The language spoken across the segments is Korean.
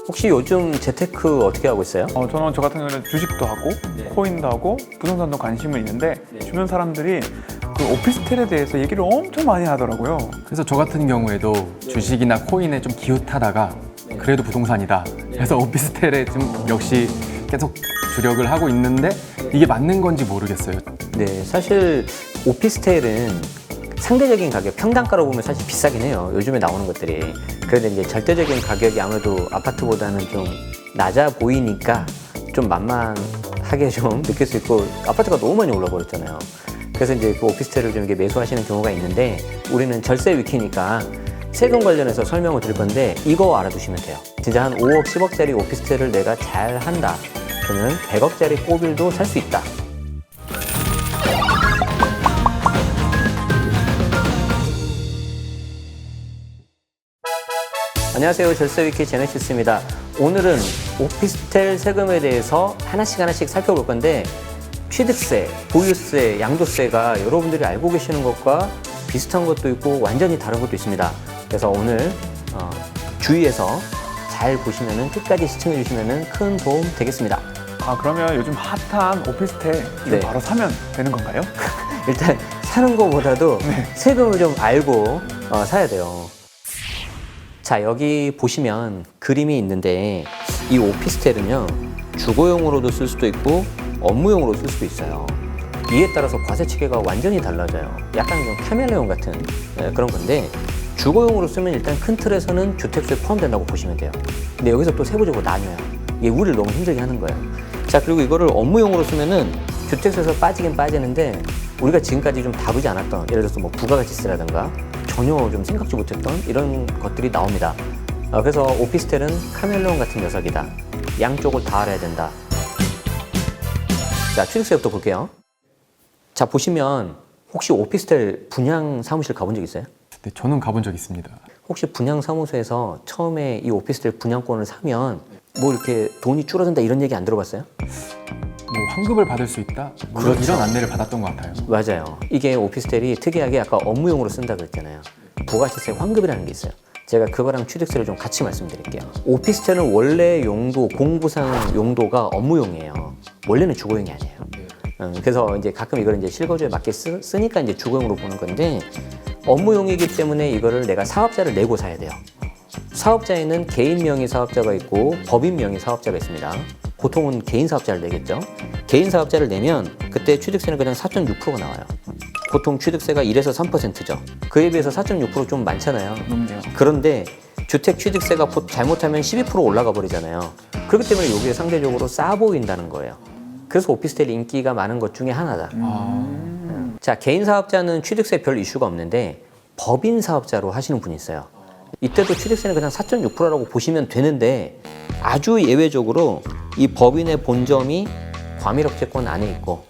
혹시 요즘 재테크 어떻게 하고 있어요? 저는 저 같은 경우는 주식도 하고 코인도 하고 부동산도 관심은 있는데 주변 사람들이 그 오피스텔에 대해서 얘기를 엄청 많이 하더라고요. 그래서 저 같은 경우에도 주식이나 코인에 좀 기웃하다가 그래도 부동산이다. 그래서 오피스텔에 좀 역시 계속 주력을 하고 있는데 이게 맞는 건지 모르겠어요. 네, 사실 오피스텔은 상대적인 가격, 평당가로 보면 사실 비싸긴 해요. 요즘에 나오는 것들이. 그런데 이제 절대적인 가격이 아무래도 아파트보다는 좀 낮아 보이니까 좀 만만하게 좀 느낄 수 있고, 아파트가 너무 많이 올라버렸잖아요. 그래서 이제 그 오피스텔을 좀 이렇게 매수하시는 경우가 있는데, 우리는 절세 위키니까 세금 관련해서 설명을 드릴 건데 이거 알아두시면 돼요. 진짜 한 5억, 10억짜리 오피스텔을 내가 잘 한다. 그러면 100억짜리 꼬빌도 살 수 있다. 안녕하세요. 절세위키 제네시스입니다. 오늘은 오피스텔 세금에 대해서 하나씩 살펴볼 건데, 취득세, 보유세, 양도세가 여러분들이 알고 계시는 것과 비슷한 것도 있고 완전히 다른 것도 있습니다. 그래서 오늘 주의해서 잘 보시면, 끝까지 시청해 주시면 큰 도움 되겠습니다. 그러면 요즘 핫한 오피스텔 네. 바로 사면 되는 건가요? 일단 사는 것보다도 세금을 좀 알고 사야 돼요. 자, 여기 보시면 그림이 있는데, 이 오피스텔은요 주거용으로도 쓸 수도 있고 업무용으로 쓸 수도 있어요. 이에 따라서 과세 체계가 완전히 달라져요. 약간 좀 카멜레온 같은 그런 건데, 주거용으로 쓰면 일단 큰 틀에서는 주택수에 포함된다고 보시면 돼요. 근데 여기서 또 세부적으로 나뉘어요. 이게 우리를 너무 힘들게 하는 거예요. 자, 그리고 이거를 업무용으로 쓰면은 주택수에서 빠지긴 빠지는데, 우리가 지금까지 좀 다루지 않았던, 예를 들어서 뭐 부가가치세라든가 전혀 좀 생각지 못했던 이런 것들이 나옵니다. 그래서 오피스텔은 카멜레온 같은 녀석이다. 양쪽을 다 알아야 된다. 자, 취득세부터 볼게요. 자, 보시면 혹시 오피스텔 분양 사무실 가본 적 있어요? 네, 저는 가본 적 있습니다. 혹시 분양 사무소에서 처음에 이 오피스텔 분양권을 사면 뭐 이렇게 돈이 줄어든다 이런 얘기 안 들어봤어요? 뭐 환급을 받을 수 있다? 그렇죠. 이런 안내를 받았던 것 같아요. 맞아요. 이게 오피스텔이 특이하게 아까 업무용으로 쓴다 그랬잖아요. 부가시세 환급이라는 게 있어요. 제가 그거랑 취득세를 좀 같이 말씀드릴게요. 오피스텔은 원래 용도, 공부상 용도가 업무용이에요. 원래는 주거용이 아니에요. 그래서 이제 가끔 이걸 이제 실거주에 맞게 쓰니까 이제 주거용으로 보는 건데, 업무용이기 때문에 이거를 내가 사업자를 내고 사야 돼요. 사업자에는 개인 명의 사업자가 있고 법인 명의 사업자가 있습니다. 보통은 개인 사업자를 내겠죠. 개인 사업자를 내면 그때 취득세는 그냥 4.6%가 나와요. 보통 취득세가 1에서 3%죠. 그에 비해서 4.6% 좀 많잖아요. 높네요. 그런데 주택 취득세가 잘못하면 12% 올라가 버리잖아요. 그렇기 때문에 이게 상대적으로 싸 보인다는 거예요. 그래서 오피스텔 인기가 많은 것 중에 하나다. 자, 개인 사업자는 취득세 별 이슈가 없는데 법인 사업자로 하시는 분이 있어요. 이때도 취득세는 그냥 4.6%라고 보시면 되는데, 아주 예외적으로 이 법인의 본점이 과밀업체권 안에 있고,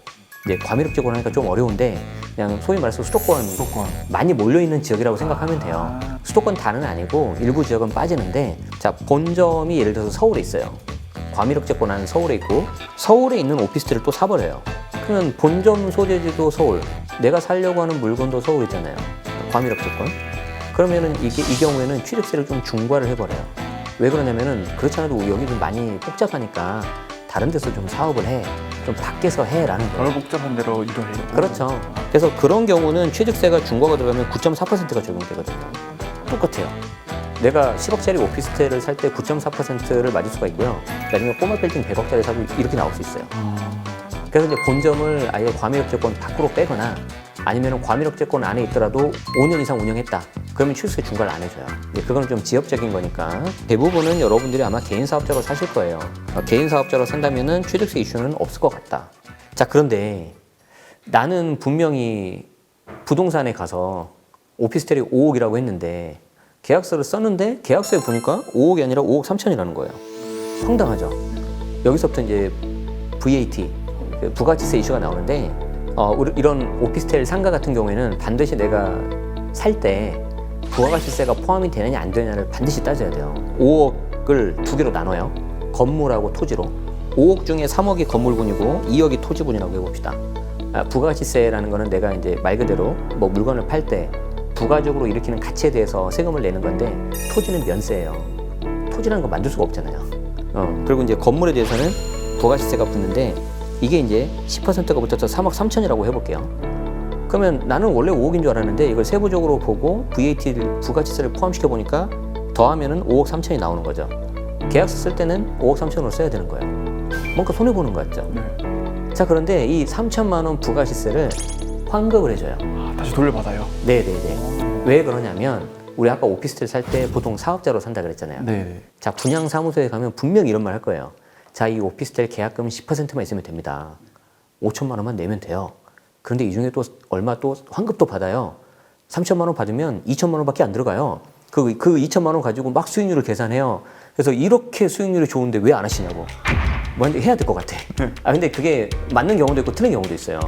이제 과밀업체권 하니까 좀 어려운데 그냥 소위 말해서 수도권 많이 몰려있는 지역이라고 생각하면 돼요. 수도권 다는 아니고 일부 지역은 빠지는데, 자, 본점이 예를 들어서 서울에 있어요. 과밀업체권 안은 서울에 있고 서울에 있는 오피스텔을 또 사버려요. 그러면 본점 소재지도 서울, 내가 살려고 하는 물건도 서울이잖아요. 과밀업체권. 그러면은 이 경우에는 취득세를 좀 중과를 해버려요. 왜 그러냐면은, 그렇지 않아도 여기 좀 많이 복잡하니까 다른 데서 좀 사업을 해, 좀 밖에서 해라는 거예요. 덜 복잡한 대로 이동해요. 그렇죠. 그래서 그런 경우는 취득세가 중과가 들어가면 9.4%가 적용되거든요. 똑같아요. 내가 10억짜리 오피스텔을 살 때 9.4%를 맞을 수가 있고요. 나중에 꼬마 빌딩 100억짜리 사도 이렇게 나올 수 있어요. 그래서 이제 본점을 아예 과밀업체권 밖으로 빼거나, 아니면 과밀업체권 안에 있더라도 5년 이상 운영했다. 그러면 취득세 중과를 안 해줘요. 그건 좀 지역적인 거니까 대부분은 여러분들이 아마 개인 사업자로 사실 거예요. 개인 사업자로 산다면은 취득세 이슈는 없을 것 같다. 자, 그런데 나는 분명히 부동산에 가서 오피스텔이 5억이라고 했는데 계약서를 썼는데 계약서에 보니까 5억이 아니라 5억 3천이라는 거예요. 황당하죠. 여기서부터 이제 VAT, 부가치세 이슈가 나오는데, 이런 오피스텔 상가 같은 경우에는 반드시 내가 살 때 부가가치세가 포함이 되느냐 안 되느냐를 반드시 따져야 돼요. 5억을 두 개로 나눠요. 건물하고 토지로. 5억 중에 3억이 건물분이고 2억이 토지분이라고 해봅시다. 부가가치세라는 거는 내가 이제 말 그대로 뭐 물건을 팔 때 부가적으로 일으키는 가치에 대해서 세금을 내는 건데, 토지는 면세예요. 토지라는 거 만들 수가 없잖아요. 그리고 이제 건물에 대해서는 부가시세가 붙는데 이게 이제 10%가 붙어서 3억 3천이라고 해볼게요. 그러면 나는 원래 5억인 줄 알았는데 이걸 세부적으로 보고 VAT를 부가치세를 포함시켜 보니까 더하면은 5억 3천이 나오는 거죠. 계약서 쓸 때는 5억 3천으로 써야 되는 거예요. 뭔가 손해 보는 거 같죠. 네. 자, 그런데 이 3천만 원 부가시세를 환급을 해줘요. 다시 돌려받아요. 네네네. 왜 그러냐면 우리 아까 오피스텔 살 때 보통 사업자로 산다 그랬잖아요. 네. 자, 분양 사무소에 가면 분명히 이런 말 할 거예요. 자, 이 오피스텔 계약금 10%만 있으면 됩니다. 5천만 원만 내면 돼요. 그런데 이 중에 또 얼마 또 환급도 받아요. 3천만 원 받으면 2천만 원밖에 안 들어가요. 그 2천만 원 가지고 막 수익률을 계산해요. 그래서 이렇게 수익률이 좋은데 왜 안 하시냐고. 뭐 해야 될 것 같아. 근데 그게 맞는 경우도 있고 틀린 경우도 있어요.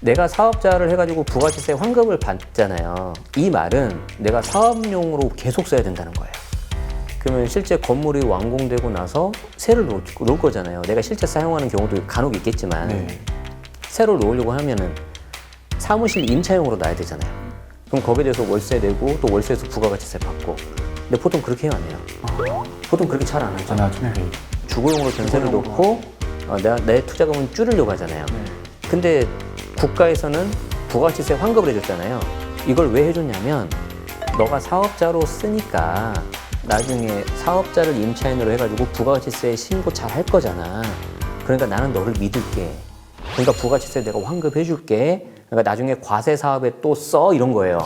내가 사업자를 해가지고 부가시세 환급을 받잖아요. 이 말은 내가 사업용으로 계속 써야 된다는 거예요. 그러면 실제 건물이 완공되고 나서 세를 놓을 거잖아요. 내가 실제 사용하는 경우도 간혹 있겠지만 네. 세를 놓으려고 하면은 사무실 임차용으로 놔야 되잖아요. 그럼 거기에 대해서 월세 내고 또 월세에서 부가가치세 받고. 근데 보통 그렇게 해요, 안 해요? 보통 그렇게 잘 안 하죠. 안 하죠. 네. 주거용으로 전세를 놓고 내 투자금은 줄이려고 하잖아요. 근데 국가에서는 부가가치세 환급을 해줬잖아요. 이걸 왜 해줬냐면 너가 사업자로 쓰니까 나중에 사업자를 임차인으로 해가지고 부가가치세 신고 잘 할 거잖아. 그러니까 나는 너를 믿을게. 그러니까 부가가치세 내가 환급해줄게. 그러니까 나중에 과세 사업에 또 써 이런 거예요.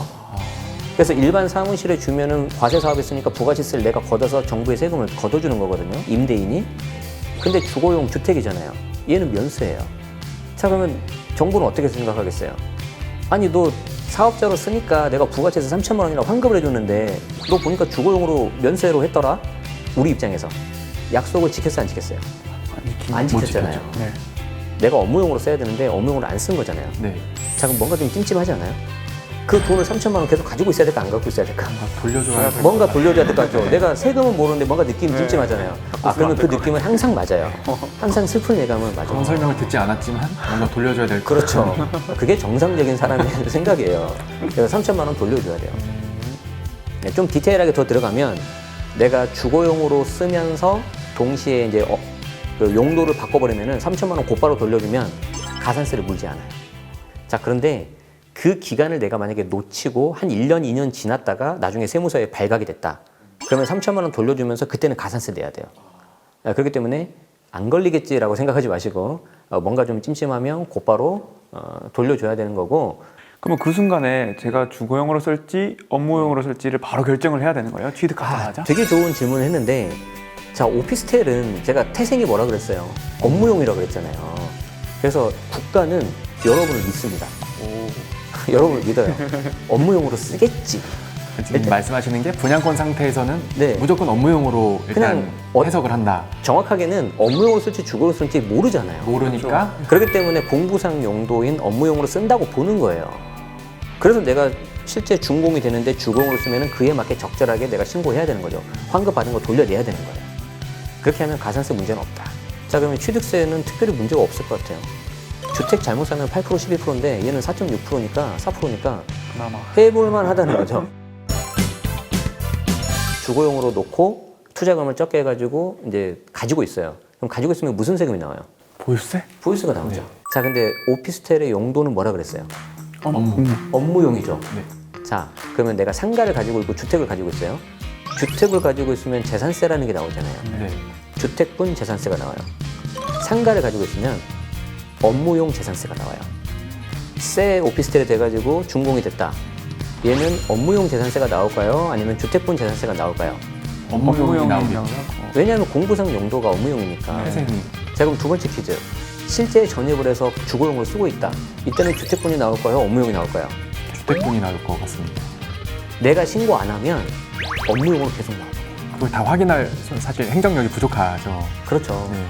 그래서 일반 사무실에 주면은 과세 사업에 쓰니까 부가가치세를 내가 걷어서 정부에 세금을 걷어주는 거거든요. 임대인이. 근데 주거용 주택이잖아요. 얘는 면세예요. 자, 그러면 정부는 어떻게 생각하겠어요? 아니, 너 사업자로 쓰니까 내가 부가세에서 3천만 원이나 환급을 해줬는데 너 보니까 주거용으로 면세로 했더라? 우리 입장에서 약속을 지켰어요, 안 지켰어요? 안 지켰잖아요. 네. 내가 업무용으로 써야 되는데 업무용으로 안 쓴 거잖아요. 네. 자, 그럼 뭔가 좀 찜찜하지 않아요? 그 돈을 3천만 원 계속 가지고 있어야 될까, 안 갖고 있어야 될까? 돌려줘야 될 뭔가 돌려줘야 될 것 같죠. 내가 세금은 모르는데 뭔가 느낌이 찜찜하잖아요. 그러면 그 느낌은 항상 맞아요. 항상 슬픈 예감은 맞아요. 그런 설명을 듣지 않았지만 뭔가 돌려줘야 될 것. 그렇죠. 그게 정상적인 사람의 생각이에요. 그래서 3천만 원 돌려줘야 돼요. 네, 좀 디테일하게 더 들어가면 내가 주거용으로 쓰면서 동시에 이제 그 용도를 바꿔버리면은 3천만 원 곧바로 돌려주면 가산세를 물지 않아요. 자, 그런데 그 기간을 내가 만약에 놓치고 한 1년, 2년 지났다가 나중에 세무서에 발각이 됐다. 그러면 3천만 원 돌려주면서 그때는 가산세 내야 돼요. 그렇기 때문에 안 걸리겠지라고 생각하지 마시고 뭔가 좀 찜찜하면 곧바로 돌려줘야 되는 거고. 그러면 그 순간에 제가 주거용으로 쓸지 업무용으로 쓸지를 바로 결정을 해야 되는 거예요? 취득하자마자? 되게 좋은 질문을 했는데, 자, 오피스텔은 제가 태생이 뭐라 그랬어요? 업무용이라고 그랬잖아요. 그래서 국가는 여러분을 믿습니다. 여러분을 믿어요. 업무용으로 쓰겠지. 지금 말씀하시는 게 분양권 상태에서는 네. 무조건 업무용으로 일단 그냥 해석을 한다. 정확하게는 업무용으로 쓸지 주거로 쓸지 모르잖아요. 모르니까 그렇기 때문에 공부상 용도인 업무용으로 쓴다고 보는 거예요. 그래서 내가 실제 준공이 되는데 주공으로 쓰면 그에 맞게 적절하게 내가 신고해야 되는 거죠. 환급 받은 거 돌려내야 되는 거예요. 그렇게 하면 가산세 문제는 없다. 자, 그러면 취득세는 특별히 문제가 없을 것 같아요. 주택 잘못 사면 8% 12%인데 얘는 4.6%니까 4%니까 그나마. 해볼만 하다는 거죠. 주거용으로 놓고 투자금을 적게 해가지고 이제 가지고 있어요. 그럼 가지고 있으면 무슨 세금이 나와요? 보유세? 보유세가 나오죠. 자, 근데 오피스텔의 용도는 뭐라 그랬어요? 업무. 업무용이죠. 네. 자, 그러면 내가 상가를 가지고 있고 주택을 가지고 있어요. 주택을 가지고 있으면 재산세라는 게 나오잖아요. 네. 주택분 재산세가 나와요. 상가를 가지고 있으면 업무용 재산세가 나와요. 새 오피스텔이 돼가지고 준공이 됐다. 얘는 업무용 재산세가 나올까요? 아니면 주택분 재산세가 나올까요? 업무용이 나오겠죠. 왜냐하면 공부상 용도가 업무용이니까. 태생이. 자, 그럼 두 번째 퀴즈. 실제 전입을 해서 주거용으로 쓰고 있다. 이때는 주택분이 나올까요? 업무용이 나올까요? 주택분이 나올 것 같습니다. 내가 신고 안 하면 업무용으로 계속 나와요. 그걸 다 확인할 사실 행정력이 부족하죠. 그렇죠. 네.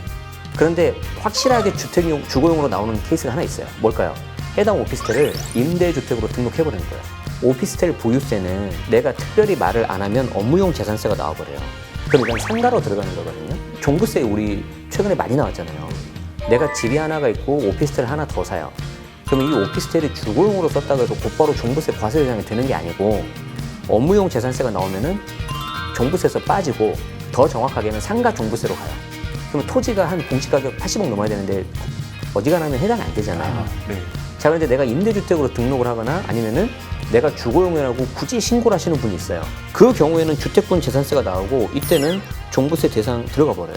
그런데 확실하게 주거용으로 나오는 케이스가 하나 있어요. 뭘까요? 해당 오피스텔을 임대주택으로 등록해버리는 거예요. 오피스텔 보유세는 내가 특별히 말을 안 하면 업무용 재산세가 나와버려요. 그럼 이건 상가로 들어가는 거거든요. 종부세 우리 최근에 많이 나왔잖아요. 내가 집이 하나가 있고 오피스텔 하나 더 사요. 그러면 이 오피스텔이 주거용으로 썼다고 해서 곧바로 종부세 과세 대상이 되는 게 아니고 업무용 재산세가 나오면은 종부세에서 빠지고 더 정확하게는 상가 종부세로 가요. 그러면 토지가 한 공시가격 80억 넘어야 되는데 어지간하면 해당이 안 되잖아요. 네. 자, 그런데 내가 임대주택으로 등록을 하거나 아니면은 내가 주거용이라고 굳이 신고를 하시는 분이 있어요. 그 경우에는 주택분 재산세가 나오고 이때는 종부세 대상 들어가 버려요.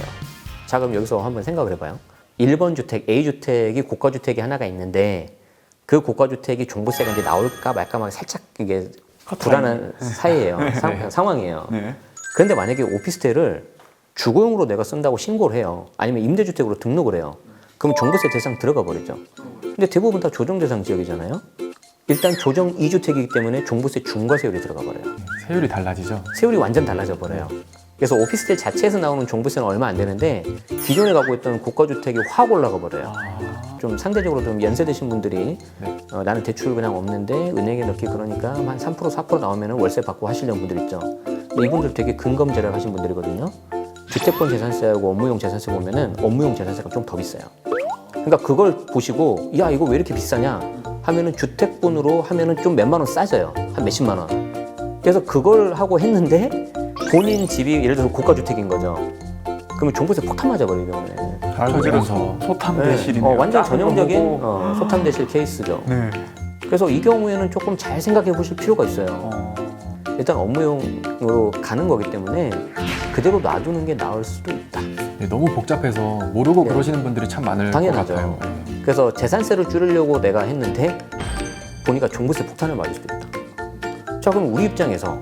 자, 그럼 여기서 한번 생각을 해봐요. 1번 주택, A주택이 고가주택이 하나가 있는데 그 고가주택이 종부세가 이제 나올까 말까 막 살짝 이게 불안한 사이예요. 상황이에요. 네. 그런데 만약에 오피스텔을 주거용으로 내가 쓴다고 신고를 해요. 아니면 임대주택으로 등록을 해요. 그럼 종부세 대상 들어가 버리죠. 근데 대부분 다 조정 대상 지역이잖아요. 일단 조정 2주택이기 때문에 종부세 중과세율이 들어가 버려요. 세율이 달라지죠. 세율이 완전 달라져 버려요. 그래서 오피스텔 자체에서 나오는 종부세는 얼마 안 되는데 기존에 갖고 있던 고가주택이 확 올라가 버려요. 좀 상대적으로 좀 연세드신 분들이 나는 대출 그냥 없는데 은행에 넣기 그러니까 한 3% 4% 나오면 월세 받고 하시려는 분들 있죠. 근데 이분들 되게 근검절약 하신 분들이거든요. 주택권 재산세하고 업무용 재산세 보면은 업무용 재산세가 좀 더 비싸요. 그러니까 그걸 보시고 야 이거 왜 이렇게 비싸냐 하면은 주택분으로 하면은 좀 몇만 원 싸져요. 한 몇십만 원. 그래서 그걸 하고 했는데 본인 집이 예를 들어서 고가주택인 거죠. 그러면 종부세 폭탄 맞아버리죠. 터지면서 소탐대실이네요. 완전 작은 거 전형적인 보고. 소탐대실 케이스죠. 네. 그래서 이 경우에는 조금 잘 생각해 보실 필요가 있어요. 일단 업무용으로 가는 거기 때문에 그대로 놔두는 게 나을 수도 있다. 네, 너무 복잡해서 모르고 네. 그러시는 분들이 참 많을 당연하죠. 것 같아요. 네. 그래서 재산세를 줄이려고 내가 했는데 보니까 종부세 폭탄을 맞을 수도 있다. 자, 그럼 우리 입장에서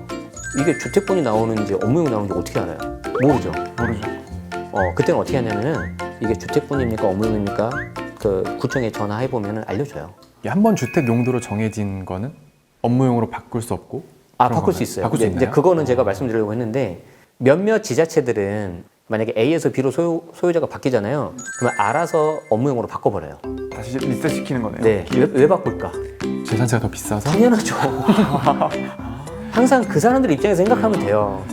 이게 주택분이 나오는지 업무용이 나오는지 어떻게 알아요? 모르죠. 모르죠. 그때는 어떻게 하냐면은 이게 주택분입니까 업무용입니까? 그 구청에 전화해 보면은 알려줘요. 한 번 주택 용도로 정해진 거는 업무용으로 바꿀 수 없고 그런 바꿀 건가요? 수 있어요. 바꿀 수 이제 있나요? 그거는 제가 말씀드리려고 했는데 몇몇 지자체들은 만약에 A에서 B로 소유자가 바뀌잖아요. 그러면 알아서 업무용으로 바꿔버려요. 다시 리셋시키는 거네요. 네. 왜 바꿀까? 재산세가 더 비싸서? 당연하죠. 항상 그 사람들 입장에서 생각하면 돼요.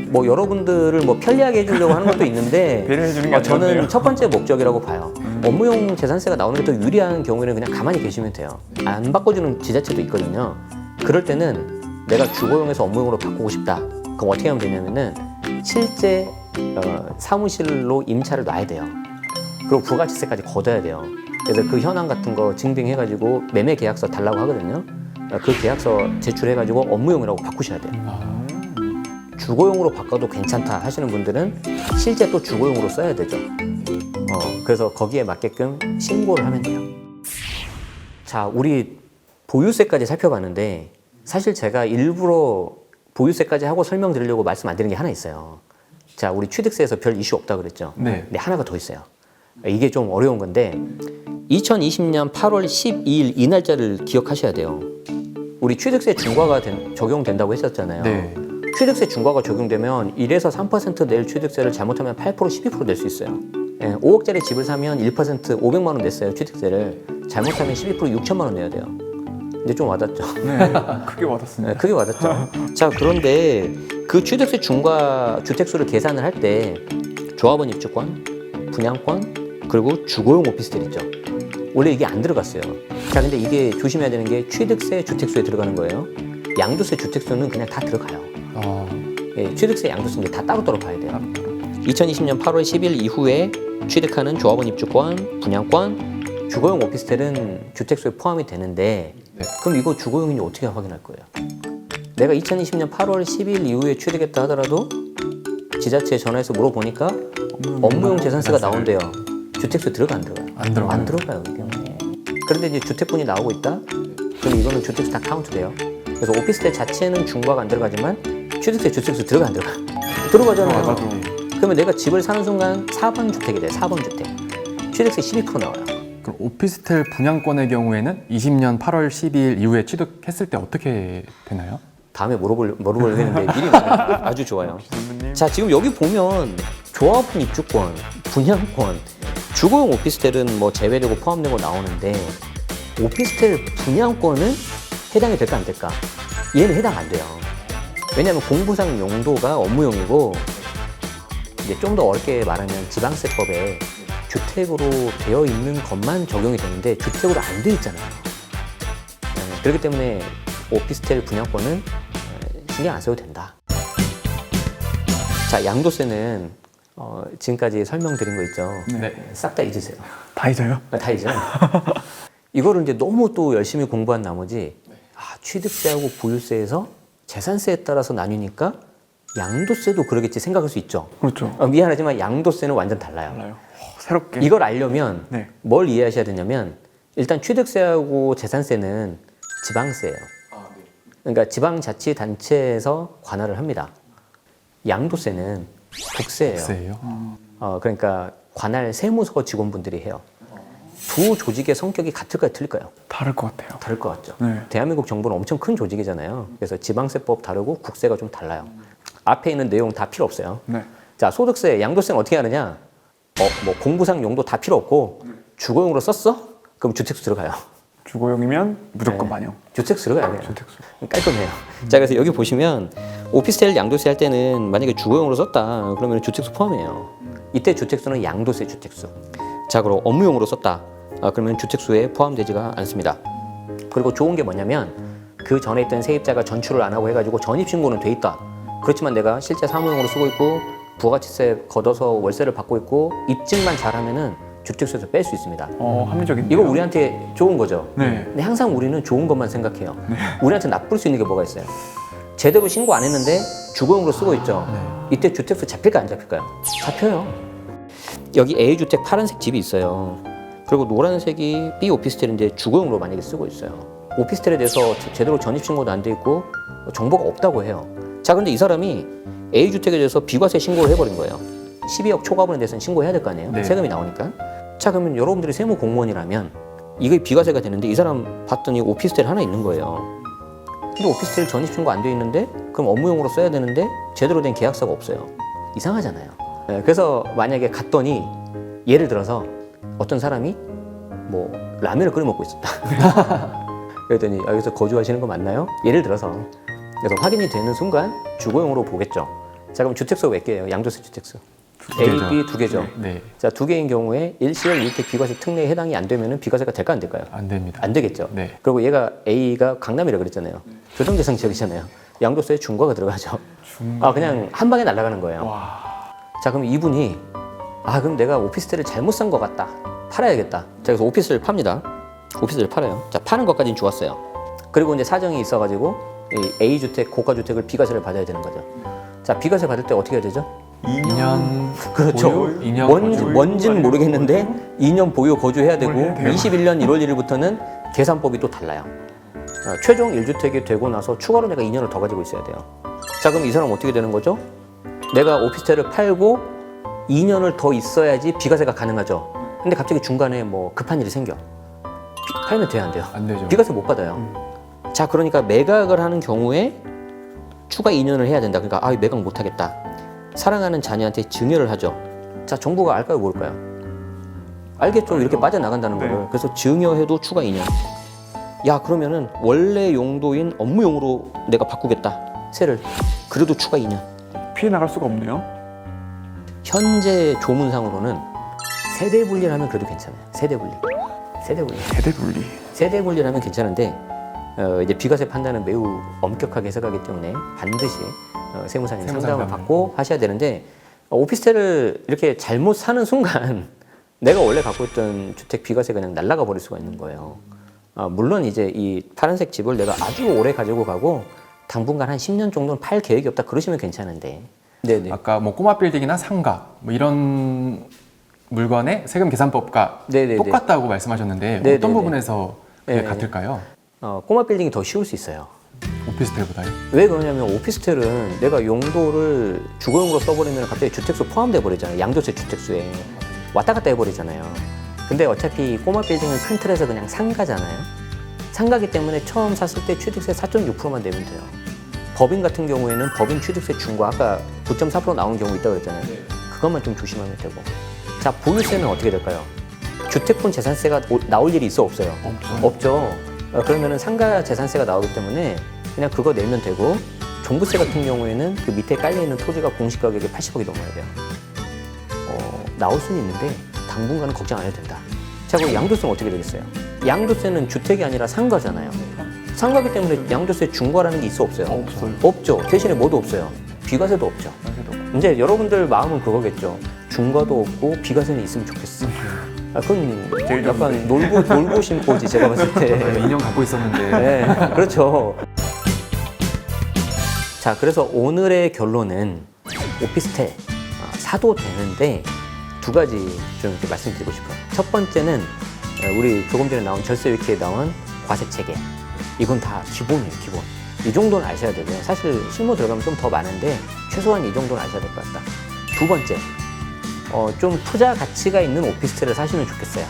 뭐 여러분들을 뭐 편리하게 해주려고 하는 것도 있는데 배려해 주는 게 저는 아니었네요. 첫 번째 목적이라고 봐요. 업무용 재산세가 나오는 게 더 유리한 경우에는 그냥 가만히 계시면 돼요. 안 바꿔주는 지자체도 있거든요. 그럴 때는 내가 주거용에서 업무용으로 바꾸고 싶다. 그럼 어떻게 하면 되냐면은 실제 사무실로 임차를 놔야 돼요. 그리고 부가치세까지 걷어야 돼요. 그래서 그 현황 같은 거 증빙해가지고 매매 계약서 달라고 하거든요. 그 계약서 제출해가지고 업무용이라고 바꾸셔야 돼요. 주거용으로 바꿔도 괜찮다 하시는 분들은 실제 또 주거용으로 써야 되죠. 그래서 거기에 맞게끔 신고를 하면 돼요. 자, 우리 보유세까지 살펴봤는데 사실 제가 일부러 보유세까지 하고 설명드리려고 말씀 안 드린 게 하나 있어요. 자, 우리 취득세에서 별 이슈 없다 그랬죠. 네. 근데 하나가 더 있어요. 이게 좀 어려운 건데 2020년 8월 12일 이 날짜를 기억하셔야 돼요. 우리 취득세 중과가 적용된다고 했었잖아요. 네. 취득세 중과가 적용되면 1에서 3% 낼 취득세를 잘못하면 8%, 12% 낼 수 있어요. 5억짜리 집을 사면 1% 500만 원 냈어요, 취득세를. 잘못하면 12% 6천만 원 내야 돼요. 근데 좀 와닿죠? 네. 크게 와닿습니다. 네, 크게 와닿죠. 자, 그런데 그 취득세 중과 주택수를 계산을 할 때 조합원 입주권, 분양권, 그리고 주거용 오피스텔 있죠. 원래 이게 안 들어갔어요. 자, 근데 이게 조심해야 되는 게 취득세, 주택수에 들어가는 거예요. 양도세, 주택수는 그냥 다 들어가요. 예, 취득세, 양도세 이제 다 따로따로 봐야 돼요. 2020년 8월 10일 이후에 취득하는 조합원 입주권, 분양권, 주거용 오피스텔은 주택수에 포함이 되는데 그럼 이거 주거용인지 어떻게 확인할 거예요? 내가 2020년 8월 10일 이후에 취득했다 하더라도 지자체에 전화해서 물어보니까 업무용 재산세가 나온대요. 주택수 들어가 안 들어가요? 안 들어가요. 안 들어가요. 이 경우에. 그런데 이제 주택분이 나오고 있다? 그럼 이거는 주택수 다 카운트 돼요. 그래서 오피스텔 자체는 중과가 안 들어가지만 취득세, 주택수 들어가 안 들어가? 들어가잖아요. 맞아도 그러면 내가 집을 사는 순간 4번 주택이 돼요. 4번 주택. 취득세 12% 나와요. 그럼 오피스텔 분양권의 경우에는 20년 8월 12일 이후에 취득했을 때 어떻게 되나요? 다음에 물어보려겠는데 미리 말하면 아주 좋아요. 선배님. 자, 지금 여기 보면 조합원 입주권, 분양권, 주거용 오피스텔은 뭐 제외되고 포함되고 나오는데 오피스텔 분양권은 해당이 될까 안 될까? 얘는 해당 안 돼요. 왜냐하면 공부상 용도가 업무용이고 이제 좀 더 어렵게 말하면 지방세법에 주택으로 되어 있는 것만 적용이 되는데 주택으로 안 돼 있잖아요. 그렇기 때문에 오피스텔 분양권은 신경 안 써도 된다. 자, 양도세는 지금까지 설명드린 거 있죠. 네. 싹 다 잊으세요. 다 잊어요? 다 잊어요. 이거를 이제 너무 또 열심히 공부한 나머지 취득세하고 보유세에서 재산세에 따라서 나뉘니까 양도세도 그러겠지 생각할 수 있죠. 그렇죠. 미안하지만 양도세는 완전 달라요. 달라요. 새롭게. 이걸 알려면 네. 뭘 이해하셔야 되냐면 일단 취득세하고 재산세는 지방세예요. 그러니까 지방자치단체에서 관할을 합니다. 양도세는 국세예요. 세예요. 그러니까 관할 세무서 직원분들이 해요. 두 조직의 성격이 같을까요, 틀릴까요? 다를 것 같아요. 다를 것 같죠. 네. 대한민국 정부는 엄청 큰 조직이잖아요. 그래서 지방세법 다르고 국세가 좀 달라요. 앞에 있는 내용 다 필요 없어요. 네. 자, 소득세, 양도세는 어떻게 하느냐? 뭐 공부상 용도 다 필요 없고 주거용으로 썼어? 그럼 주택수 들어가요. 주거용이면 무조건 네. 반영. 주택수 들어가요. 그냥. 주택수. 깔끔해요. 자, 그래서 여기 보시면 오피스텔 양도세 할 때는 만약에 주거용으로 썼다. 그러면 주택수 포함해요. 이때 주택수는 양도세 주택수. 자, 그럼 업무용으로 썼다. 그러면 주택수에 포함되지가 않습니다. 그리고 좋은 게 뭐냐면 그 전에 있던 세입자가 전출을 안 하고 해가지고 전입신고는 돼 있다. 그렇지만 내가 실제 사무용으로 쓰고 있고 부가가치세 걷어서 월세를 받고 있고 입증만 잘하면은 주택수에서 뺄 수 있습니다. 합리적인데요. 이거 우리한테 좋은 거죠. 네. 근데 항상 우리는 좋은 것만 생각해요. 우리한테 나쁠 수 있는 게 뭐가 있어요? 제대로 신고 안 했는데 주거용으로 쓰고 있죠. 이때 주택수 잡힐까 안 잡힐까요? 잡혀요. 여기 A주택 파란색 집이 있어요. 그리고 노란색이 B 오피스텔인데 주거용으로 만약에 쓰고 있어요. 오피스텔에 대해서 제대로 전입신고도 안 돼 있고 정보가 없다고 해요. 자, 근데 이 사람이 A주택에 대해서 비과세 신고를 해버린 거예요. 12억 초과분에 대해서는 신고해야 될 거 아니에요? 네. 세금이 나오니까. 자, 그러면 여러분들이 세무 공무원이라면 이게 비과세가 되는데 이 사람 봤더니 오피스텔 하나 있는 거예요. 근데 오피스텔 전입신고 안 돼 있는데 그럼 업무용으로 써야 되는데 제대로 된 계약서가 없어요. 이상하잖아요. 네, 그래서 만약에 갔더니 예를 들어서 어떤 사람이 뭐 라면을 끓여 먹고 있었다. 그랬더니 여기서 거주하시는 거 맞나요? 예를 들어서. 그래서 확인이 되는 순간 주거용으로 보겠죠. 자, 그럼 주택수가 몇 개예요? 양도세 주택수. 두 A, 개죠. B 두 개죠. 네. 자, 두 개인 경우에 일시적 1주택 비과세 특례에 해당이 안 되면은 비과세가 될까 안 될까요? 안 됩니다. 안 되겠죠. 네. 그리고 얘가 A가 강남이라 그랬잖아요. 교정대상 지역이잖아요. 양도세에 중과가 들어가죠. 그냥 한 방에 날아가는 거예요. 와. 자, 그럼 이분이 그럼 내가 오피스텔을 잘못 산 것 같다. 팔아야겠다. 자, 그래서 오피스텔을 팝니다. 오피스텔을 팔아요. 자, 파는 것까지는 좋았어요. 그리고 이제 사정이 있어가지고 이 A주택, 고가주택을 비과세를 받아야 되는 거죠. 자, 비과세 받을 때 어떻게 해야 되죠? 2년 그렇죠. 보유, 2년 뭔지는 모르겠는데 2년 보유 거주해야 되고 해야 돼요. 21년 1월 1일부터는 계산법이 또 달라요. 최종 1주택이 되고 나서 추가로 내가 2년을 더 가지고 있어야 돼요. 자, 그럼 이 사람 어떻게 되는 거죠? 내가 오피스텔을 팔고 2년을 더 있어야지 비과세가 가능하죠. 근데 갑자기 중간에 뭐 급한 일이 생겨. 팔면 돼야 안 돼요? 안 되죠. 비과세 못 받아요. 자, 그러니까 매각을 하는 경우에 추가 2년을 해야 된다. 그러니까 매각 못 하겠다. 사랑하는 자녀한테 증여를 하죠. 자, 정부가 알까요, 모를까요? 알겠죠. 이렇게 빠져나간다는 네. 거를. 그래서 증여해도 추가 2년. 야, 그러면은 원래 용도인 업무용으로 내가 바꾸겠다. 세를. 그래도 추가 2년. 피해 나갈 수가 없네요. 현재 조문상으로는 세대 분리를 하면 그래도 괜찮아요. 세대 분리. 세대 분리. 세대 분리. 세대 분리를 하면 괜찮은데 이제 비과세 판단은 매우 엄격하게 해석하기 때문에 반드시 세무사님 상담을 받고 하셔야 되는데 오피스텔을 이렇게 잘못 사는 순간 내가 원래 갖고 있던 주택 비과세 그냥 날아가 버릴 수가 있는 거예요. 물론 이제 이 파란색 집을 내가 아주 오래 가지고 가고 당분간 한 10년 정도는 팔 계획이 없다 그러시면 괜찮은데. 네네. 아까 뭐 꼬마 빌딩이나 상가 뭐 이런 물건의 세금 계산법과 네네네. 똑같다고 말씀하셨는데 네네네. 어떤 부분에서 그게 네네. 같을까요? 꼬마 빌딩이 더 쉬울 수 있어요. 오피스텔보다요? 왜 그러냐면 오피스텔은 내가 용도를 주거용으로 써버리면 갑자기 주택수 포함돼 버리잖아요. 양도세 주택수에 왔다 갔다 해버리잖아요. 근데 어차피 꼬마 빌딩은 큰 틀에서 그냥 상가잖아요. 상가기 때문에 처음 샀을 때 취득세 4.6%만 내면 돼요. 법인 같은 경우에는 법인 취득세 중과 아까 9.4% 나온 경우 있다고 그랬잖아요. 그것만 좀 조심하면 되고. 자, 보유세는 어떻게 될까요? 주택분 재산세가 나올 일이 있어 없어요? 없죠. 그러면은 상가 재산세가 나오기 때문에 그냥 그거 내면 되고, 종부세 같은 경우에는 그 밑에 깔려있는 토지가 공시가격이 80억이 넘어야 돼요. 나올 수는 있는데 당분간은 걱정 안 해도 된다. 자, 그럼 양도세는 어떻게 되겠어요? 양도세는 주택이 아니라 상가잖아요. 상가기 때문에 양도세 중과라는 게 있어 없어요? 없어요. 없죠. 대신에 뭐도 없어요? 비과세도 없죠. 비과세도 없고. 이제 여러분들 마음은 그거겠죠. 중과도 없고 비과세는 있으면 좋겠어. 그건 제일 좋은 약간 놀고 심보지 제가 봤을 때. 인형 갖고 있었는데 네, 그렇죠. 자, 그래서 오늘의 결론은 오피스텔 사도 되는데 두 가지 좀 이렇게 말씀드리고 싶어요. 첫 번째는 우리 조금 전에 나온 절세 위키에 나온 과세 체계. 이건 다 기본이에요, 기본. 이 정도는 아셔야 되고요. 사실 실무 들어가면 좀 더 많은데 최소한 이 정도는 아셔야 될 것 같다. 두 번째, 좀 투자 가치가 있는 오피스텔을 사시면 좋겠어요.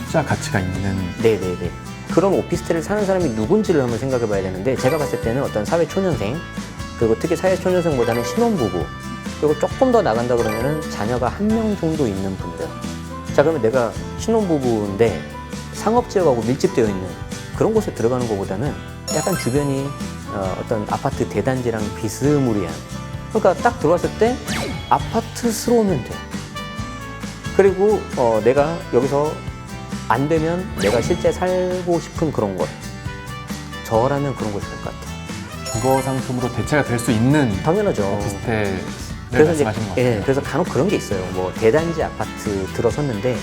투자 가치가 있는 네네네. 그런 오피스텔을 사는 사람이 누군지를 한번 생각해 봐야 되는데, 제가 봤을 때는 어떤 사회 초년생, 그리고 특히 사회 초년생보다는 신혼부부, 그리고 조금 더 나간다 그러면은 자녀가 한 명 정도 있는 분들. 자, 그러면 내가 신혼부부인데 상업지역하고 밀집되어 있는 그런 곳에 들어가는 것보다는 약간 주변이 어떤 아파트 대단지랑 비스무리한, 그러니까 딱 들어왔을 때 아파트스러우면 돼. 그리고 내가 여기서 안 되면 내가 실제 살고 싶은 그런 곳, 저라면 그런 곳이 될 것 같아. 주거 상품으로 대체가 될 수 있는 당연하죠. 오피스텔을 그래서 이제 말씀하시는 것 같아요. 예, 그래서 간혹 그런 게 있어요. 뭐 대단지 아파트 들어섰는데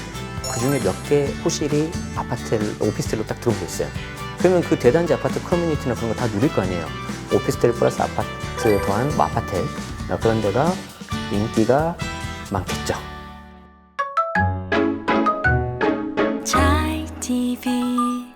그 중에 몇 개 호실이 오피스텔로 딱 들어오고 있어요. 그러면 그 대단지 아파트 커뮤니티나 그런 거 다 누릴 거 아니에요. 오피스텔 플러스 아파트 더한 뭐 아파텔, 그런 데가 인기가 많겠죠. Chai TV